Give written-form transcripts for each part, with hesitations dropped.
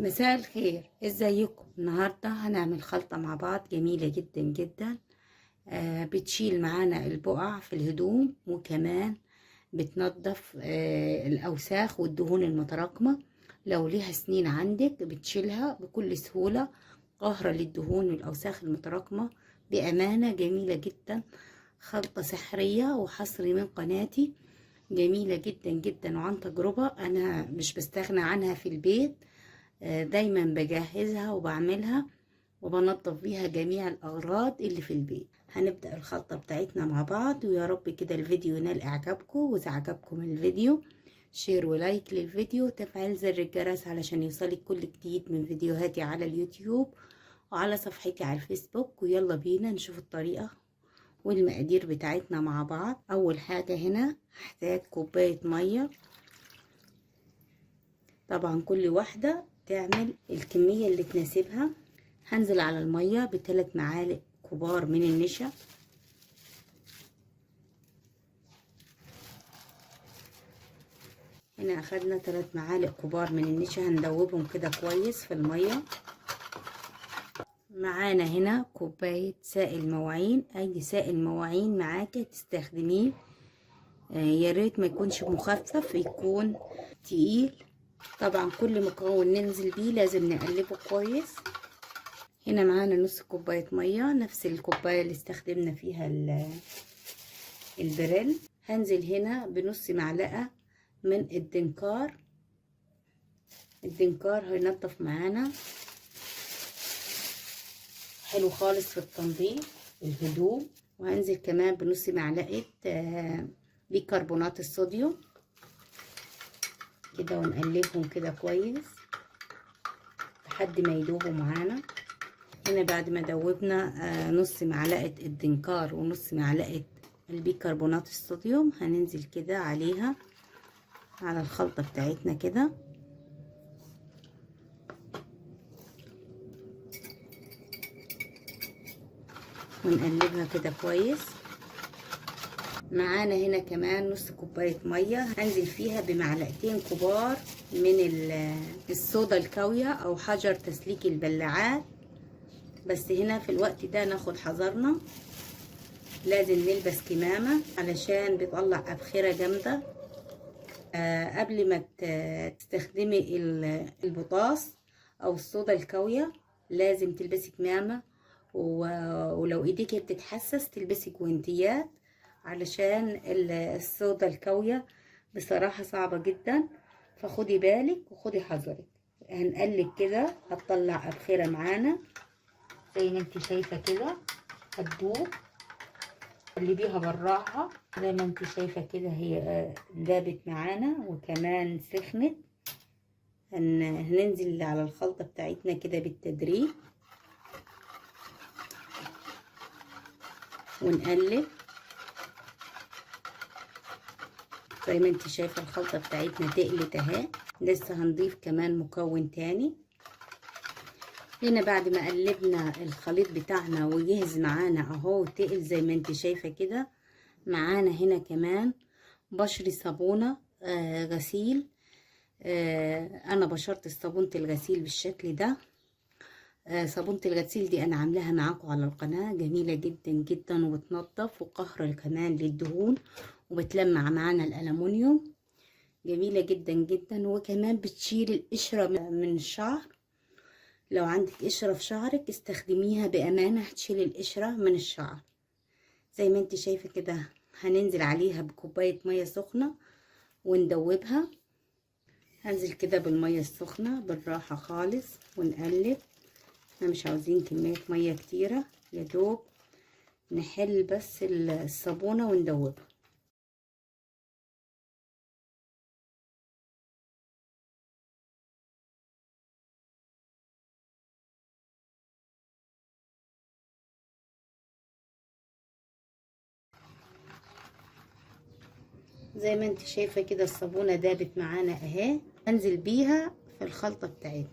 مساء الخير، ازيكم؟ النهارده هنعمل خلطة مع بعض جميلة جدا جدا. بتشيل معانا البقع في الهدوم، وكمان بتنظف الأوساخ والدهون المتراكمة. لو ليها سنين عندك بتشيلها بكل سهولة، قاهرة للدهون والأوساخ المتراكمة بأمانة. جميلة جدا، خلطة سحرية وحصري من قناتي، جميلة جدا جدا وعن تجربة. أنا مش بستغنى عنها في البيت، دايما بجهزها وبعملها وبنظف بيها جميع الأغراض اللي في البيت. هنبدأ الخلطة بتاعتنا مع بعض، ويا رب كده الفيديو ينال إعجابكم. وإذا عجبكم الفيديو شير ولايك للفيديو، تفعيل زر الجرس علشان يوصلك كل جديد من فيديوهاتي على اليوتيوب وعلى صفحتي على الفيسبوك. ويلا بينا نشوف الطريقة والمقادير بتاعتنا مع بعض. أول حاجة هنا هحتاج كوباية مية، طبعا كل واحدة تعمل الكمية اللي تناسبها. هنزل على المية ب3 معالق كبار من النشا، هنا اخدنا 3 معالق كبار من النشا، هندوبهم كده كويس في المية. معانا هنا كوباية سائل مواعين، اي سائل مواعين معاكي تستخدميه، يا ريت ما يكونش مخفف، يكون تقيل. طبعا كل مكون ننزل بيه لازم نقلبه كويس. هنا معانا نص كوباية مية، نفس الكوباية اللي استخدمنا فيها البريل. هنزل هنا بنص معلقة من الدنكار. الدنكار هينضف معانا حلو خالص في التنظيف الهدوم. وهنزل كمان بنص معلقة بيكربونات الصوديوم كده، ونقلبهم كده كويس لحد ما يدوبوا معانا. هنا بعد ما دوبنا نص معلقة الدنكار ونص معلقة البيكربونات الصوديوم، هننزل كده عليها على الخلطة بتاعتنا كده، ونقلبها كده كويس. معانا هنا كمان نص كوباية مية، هنزل فيها بمعلقتين كبار من الصودا الكاوية او حجر تسليك البلاعات. بس هنا في الوقت ده ناخد حذرنا، لازم نلبس كمامة علشان بيطلع أبخرة جامدة. قبل ما تستخدمي البطاس او الصودا الكاوية لازم تلبسي كمامة، ولو ايديكي بتتحسس تلبسي جوانتيات، علشان الصودا الكاوية بصراحة صعبة جدا، فخدي بالك وخدي حذرك. هنقلب كده هتطلع أبخرة معانا زي ما انت شايفة كده، هتدوب. قلبيها بالراحة زي ما انت شايفة كده، هي دابت معانا وكمان سخنت. هننزل على الخلطة بتاعتنا كده بالتدريج ونقلب زي ما انت شايفة. الخلطة بتاعتنا تقلت اهي، لسه هنضيف كمان مكون تاني. هنا بعد ما قلبنا الخليط بتاعنا وجهز معانا اهو تقل زي ما انت شايفة كده. معانا هنا كمان بشر صابونة غسيل. انا بشرت صابونة الغسيل بالشكل ده. صابونة الغسيل دي انا عاملاها معاكم على القناة، جميلة جدا جدا وبتنظف وقهر كمان للدهون، وبتلمع معانا الالومنيوم، جميلة جدا جدا. وكمان بتشيل القشرة من الشعر، لو عندك قشرة في شعرك استخدميها بأمانة، هتشيل القشرة من الشعر زي ما انت شايفة كده. هننزل عليها بكوباية مية سخنة وندوبها. هنزل كده بالمية السخنة بالراحة خالص ونقلب، احنا مش عاوزين كمية مية كتيرة، يدوب نحل بس الصابونة وندوبها. زي ما انت شايفة كده الصابونة دابت معانا اهي. هنزل بيها في الخلطة بتاعتنا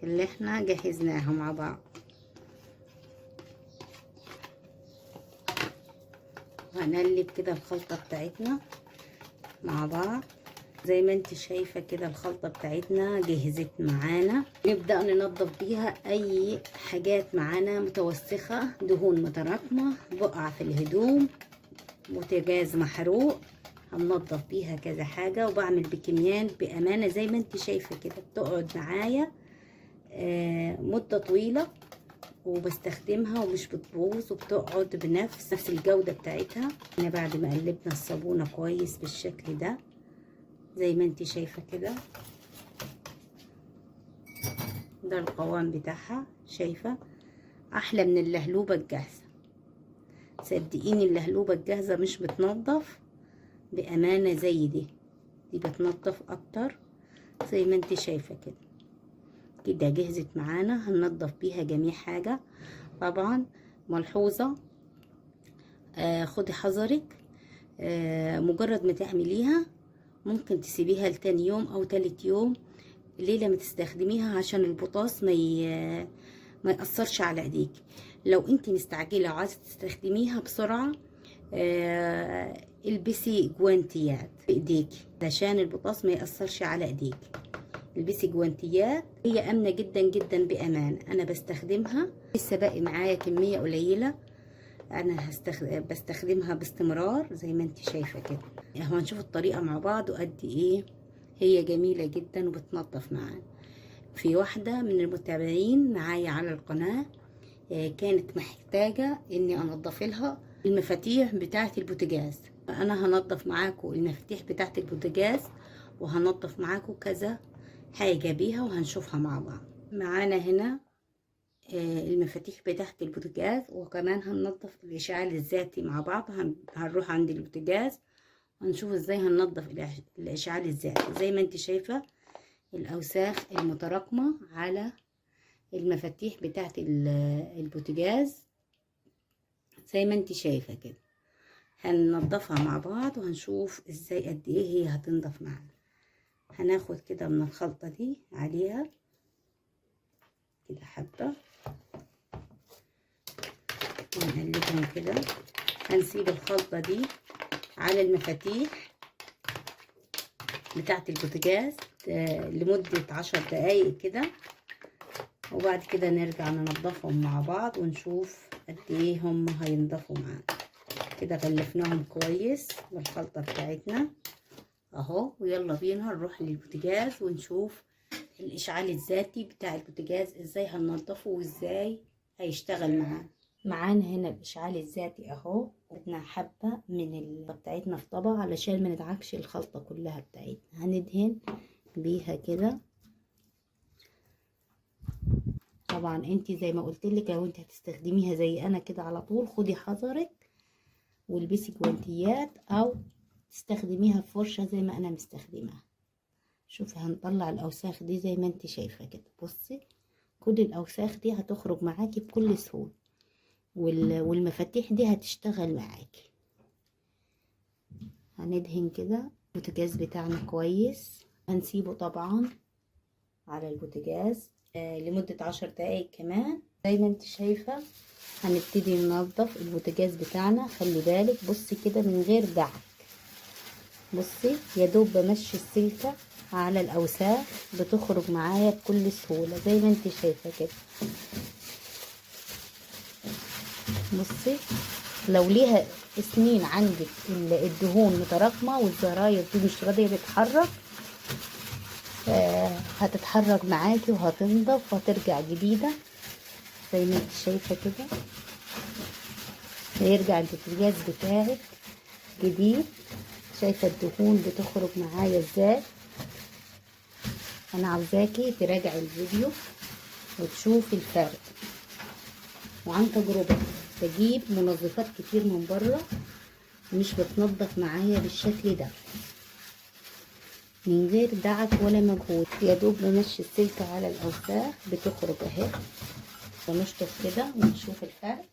اللي احنا جهزناها مع بعض، وهنقلب كده الخلطة بتاعتنا مع بعض زي ما انت شايفة كده الخلطة بتاعتنا جهزت معانا. نبدأ ننظف بيها اي حاجات معانا متوسخة، دهون متراكمة، بقع في الهدوم، بوتاجاز محروق. هننظف بيها كذا حاجة، وبعمل بكميان بأمانة زي ما انت شايفة كده. بتقعد معايا مدة طويلة، وبستخدمها ومش بتبوظ، وبتقعد بنفس الجودة بتاعتها. هنا بعد ما قلبنا الصابونة كويس بالشكل ده زي ما انت شايفة كده، ده القوام بتاعها. شايفة احلى من اللهلوبة الجاهزة. صدقيني اللهلوبة الجاهزة مش بتنظف بأمانة زي دي بتنظف اكتر. زي ما انت شايفة كده كده جهزت معانا. هننظف بيها جميع حاجة. طبعا ملحوظة، خدي حذرك، مجرد ما تعمليها ممكن تسيبيها لتاني يوم او تالت يوم. ليه؟ لما تستخدميها عشان البطاس ما يأثرش على ايديك. لو انت مستعجلة وعايزة تستخدميها بسرعة، البسي جوانتيات في ايديك عشان البطاس ما يأثرش على ايديك. البسي جوانتيات، هي امنة جدا جدا بامان. انا بستخدمها، لسه باقي معايا كمية قليلة. انا بستخدمها باستمرار زي ما انت شايفة كده. هنشوف الطريقة مع بعض وقد ايه هي جميلة جدا وبتنظف معانا. في واحدة من المتابعين معايا على القناة كانت محتاجة اني انضف لها المفاتيح بتاعة البوتاجاز. انا هنضف معاكم المفاتيح بتاعة البوتاجاز، وهنضف معاكم كذا حاجة بيها وهنشوفها مع بعض. معانا هنا المفاتيح بتاعة البوتاجاز، وكمان هننضف الاشعال الذاتي مع بعض. هنروح عند البوتاجاز هنشوف ازاي هننضف الاشعال الذاتي. زي ما انت شايفة الاوساخ المتراكمة على المفاتيح بتاعت البوتاجاز زي ما انت شايفة كده. هننضفها مع بعض وهنشوف ازاي قد ايه هي هتنضف معانا. هناخد كده من الخلطة دي عليها كده حبة ونقلبهم كده. هنسيب الخلطة دي على المفاتيح بتاعت البوتاجاز لمدة 10 دقايق كده، وبعد كده نرجع ننضفهم مع بعض ونشوف قد ايه هم هينضفوا معانا. كده غلفناهم كويس بالخلطة بتاعتنا اهو. ويلا بينا نروح للبوتاجاز ونشوف الاشعال الذاتي بتاع البوتاجاز ازاي هننضفه وازاي هيشتغل معانا هنا الاشعال الذاتي اهو. بدنا حبة من الخلطة بتاعتنا في طبق علشان ما ندعكش الخلطة كلها بتاعتنا. هندهن بيها كده. طبعا انت زي ما قلت لك لو انت هتستخدميها زي انا كده على طول خدي حذرك والبسي جوانتيات، او تستخدميها بفرشة زي ما انا مستخدمها. شوفي هنطلع الاوساخ دي زي ما انت شايفة كده. بصي كل الاوساخ دي هتخرج معاكي بكل سهولة، والمفاتيح دي هتشتغل معاكي. هندهن كده البوتاجاز بتاعنا كويس. هنسيبه طبعا على البوتاجاز لمدة 10 دقايق كمان. زي ما انت شايفة هنبتدي ننظف البوتاجاز بتاعنا. خلي بالك بصي كده من غير دعك. بصي يا دوب بمشي السلكة على الاوساخ بتخرج معايا بكل سهولة زي ما انت شايفة كده. بصي لو ليها سنين عندك الدهون متراكمة والزراير دي مش راضية تتحرك، هتتحرك معاكي وهتنضف وهترجع جديدة زي ما انت شايفة كده. هيرجع البوتاجاز بتاعك جديد. شايفة الدهون بتخرج معايا ازاي. انا عاوزاكي تراجعي الفيديو وتشوفي الفرق. وعن تجربة بجيب منظفات كتير من بره مش بتنظف معايا بالشكل ده من غير دعك ولا مجهود. يا دوب بمشي السلكة على الاوساخ بتخرج اهي. ونشطف كده ونشوف الفرق.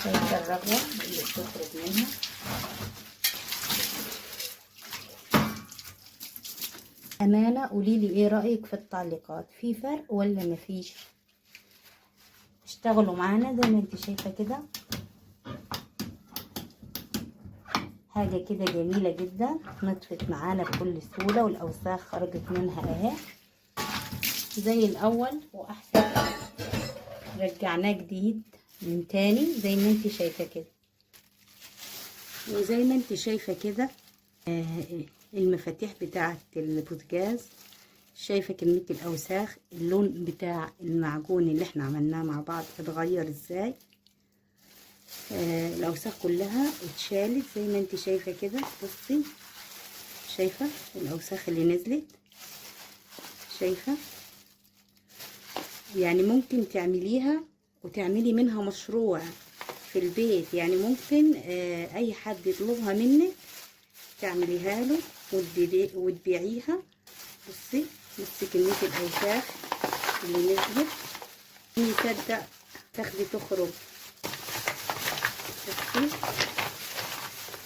شايفة الرغوة اللي بتخرج منها. أمانة قوليلي ايه رأيك في التعليقات، في فرق ولا مفيش؟ اشتغلوا معانا زي ما انت شايفة كده. حاجة كده جميلة جدا، نطفت معانا بكل سهولة والاوساخ خرجت منها اهي زي الاول واحسن. رجعناه جديد من تاني زي ما انت شايفة كده. وزي ما انت شايفة كده المفاتيح بتاعة البوتاجاز، شايفة كمية الاوساخ، اللون بتاع المعجون اللي احنا عملناه مع بعض اتغير ازاي. الاوساخ كلها اتشالت زي ما انت شايفة كده. بصي شايفة الاوساخ اللي نزلت، شايفة؟ يعني ممكن تعمليها وتعملي منها مشروع في البيت. يعني ممكن اي حد يطلبها منك تعمليها له وتبيعيها. بصي كمية الاوساخ اللي نزلت، يصدق تاخدي تخرج. بصي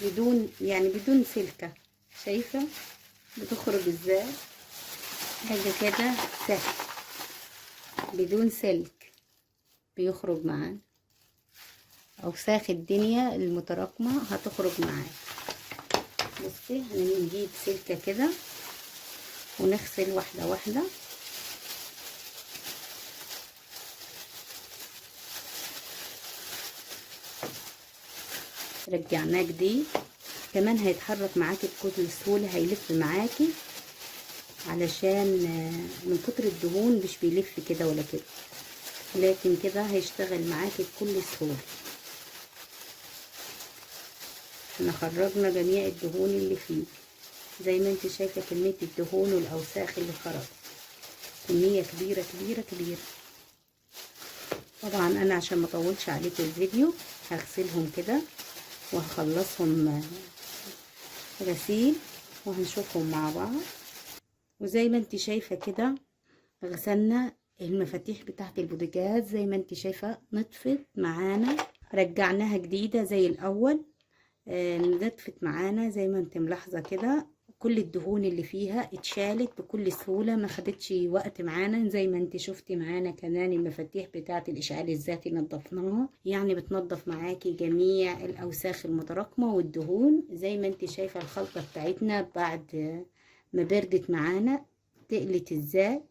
بدون سلكة، شايفة بتخرج ازاي؟ حاجة كده سهل بدون سلك بيخرج معانا. اوساخ الدنيا المتراكمة هتخرج معانا. بصي هنجيب سلكة كده ونغسل واحدة واحدة. رجعناه جديد. كمان هيتحرك معاكي بكل سهولة، هيلف معاكي علشان من كتر الدهون مش بيلف كده ولا كده، لكن كده هيشتغل معاكي بكل سهولة. احنا خرجنا جميع الدهون اللي فيه زي ما انت شايفة. كمية الدهون والاوساخ اللي خرجت كمية كبيرة كبيرة كبيرة. طبعا انا عشان ما اطولش عليكم الفيديو هغسلهم كده وهخلصهم غسيل وهنشوفهم مع بعض. وزي ما انت شايفة كده غسلنا المفاتيح بتاعت البوتاجاز زي ما انت شايفة، نطفت معانا. رجعناها جديدة زي الاول. نطفت معانا زي ما انت ملاحظة كده. كل الدهون اللي فيها اتشالت بكل سهولة، ما خدتش وقت معانا. زي ما انت شفتي معانا كمان المفاتيح بتاعة الاشعال الذاتي نظفناها، يعني بتنظف معاكي جميع الاوساخ المتراكمة والدهون. زي ما انت شايفة الخلطة بتاعتنا بعد ما بردت معانا تقلت ازاي،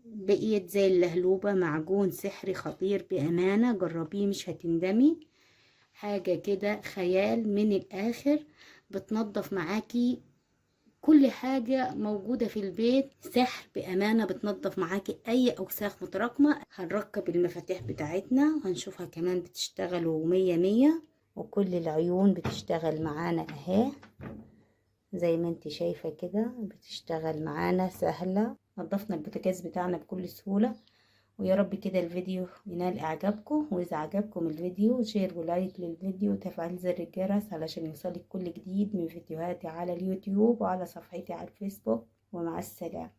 بقيت زي اللهلوبة. معجون سحري خطير بأمانة، جربيه مش هتندمي. حاجة كده خيال من الآخر. بتنظف معاكي كل حاجة موجودة في البيت، سحر بأمانة. بتنظف معاكي أي أوساخ متراكمة. هنركب المفاتيح بتاعتنا وهنشوفها كمان بتشتغل 100 وكل العيون بتشتغل معانا اهي زي ما انت شايفة كده. بتشتغل معانا سهلة. نظفنا البوتاجاز بتاعنا بكل سهولة. ويا رب كده الفيديو ينال اعجابكم، واذا عجبكم الفيديو شير ولايك للفيديو وتفعيل زر الجرس علشان يوصلك كل جديد من فيديوهاتي على اليوتيوب وعلى صفحتي على الفيسبوك. ومع السلامة.